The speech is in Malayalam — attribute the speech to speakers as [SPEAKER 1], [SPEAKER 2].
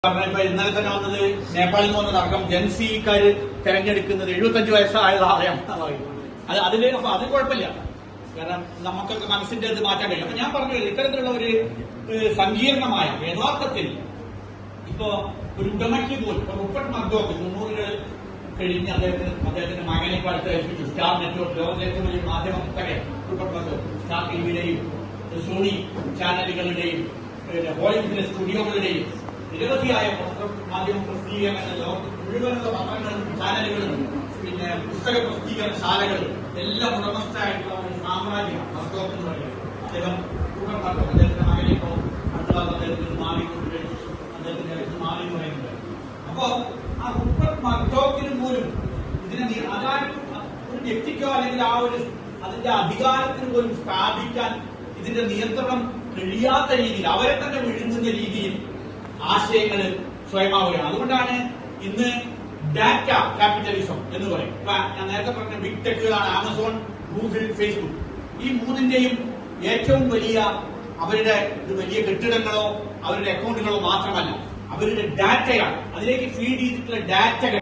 [SPEAKER 1] ഇപ്പൊ ഇന്നലെ തന്നെ വന്നത് നേപ്പാളിൽ നിന്ന് വന്ന അടക്കം ജൻസിക്കാര് തെരഞ്ഞെടുക്കുന്നത് 75 വയസ്സായ ആളെയാണ് അതില് അപ്പൊ അത് കുഴപ്പമില്ല. കാരണം നമുക്കൊക്കെ മനസ്സിന്റെ ഇത് മാറ്റാൻ കഴിയും. അപ്പൊ ഞാൻ പറഞ്ഞു ഇത്തരത്തിലുള്ള ഒരു സങ്കീർണമായ യഥാർത്ഥത്തിൽ ഇപ്പൊ ഒരു ഉടമയ്ക്ക് പോലും റുപ്പർട്ട് മർഡോക്ക് 90-കൾ കഴിഞ്ഞ് അദ്ദേഹത്തിന്റെ മകനെ ഇപ്പൊ അടുത്ത് ഏൽപ്പിച്ചു. സ്റ്റാർ നെറ്റ്വർക്ക് ലോകത്തിലെ ഏറ്റവും വലിയ മാധ്യമം അറിയാം. റുപ്പർട്ട് മർഡോക്ക് സ്റ്റാർ ടിവിയുടെയും സോണി ചാനലുകളുടെയും ഹോളിവുഡിലെ സ്റ്റുഡിയോകളുടെയും നിരവധിയായ മാധ്യമ പ്രസിദ്ധീകരണങ്ങൾ ലോകത്ത് മുഴുവനുള്ള പത്രങ്ങളും ചാനലുകളും പിന്നെ പുസ്തക പ്രസിദ്ധീകരണശാലകളും എല്ലാം ഉടമസ്ഥയായിട്ടുള്ള ഒരു സാമ്രാജ്യമാണ് മർഡോക്ക് എന്ന് പറയുന്നത്. അദ്ദേഹം അദ്ദേഹത്തിന്റെ മകനെ ഇപ്പോ അടുത്ത അദ്ദേഹത്തിന് മാറി എന്ന് പറയുന്നത്. അപ്പോ ആ റുപ്പർട്ട് മർഡോക്കിന് പോലും ഇതിനെ ഒരു വ്യക്തിക്കോ അല്ലെങ്കിൽ ആ ഒരു അതിന്റെ അധികാരത്തിന് പോലും സ്ഥാപിക്കാൻ ഇതിന്റെ നിയന്ത്രണം കഴിയാത്ത രീതിയിൽ അവരെ തന്നെ വിഴുങ്ങുന്ന രീതിയിൽ ആശയങ്ങൾ സ്വയമാവുകയാണ്. അതുകൊണ്ടാണ് ഇന്ന് ഡാറ്റ ക്യാപിറ്റലിസം എന്ന് പറയും. ഇപ്പൊ ഞാൻ നേരത്തെ പറഞ്ഞ ബിഗ് ടെക്കുകളാണ് ആമസോൺ, ഗൂഗിൾ, ഫേസ്ബുക്ക്. ഈ മൂന്നിന്റെയും ഏറ്റവും വലിയ അവരുടെ വലിയ കെട്ടിടങ്ങളോ അവരുടെ അക്കൗണ്ടുകളോ മാത്രമല്ല, അവരുടെ ഡാറ്റയാണ്. അതിലേക്ക് ഫീഡ് ചെയ്തിട്ടുള്ള ഡാറ്റകൾ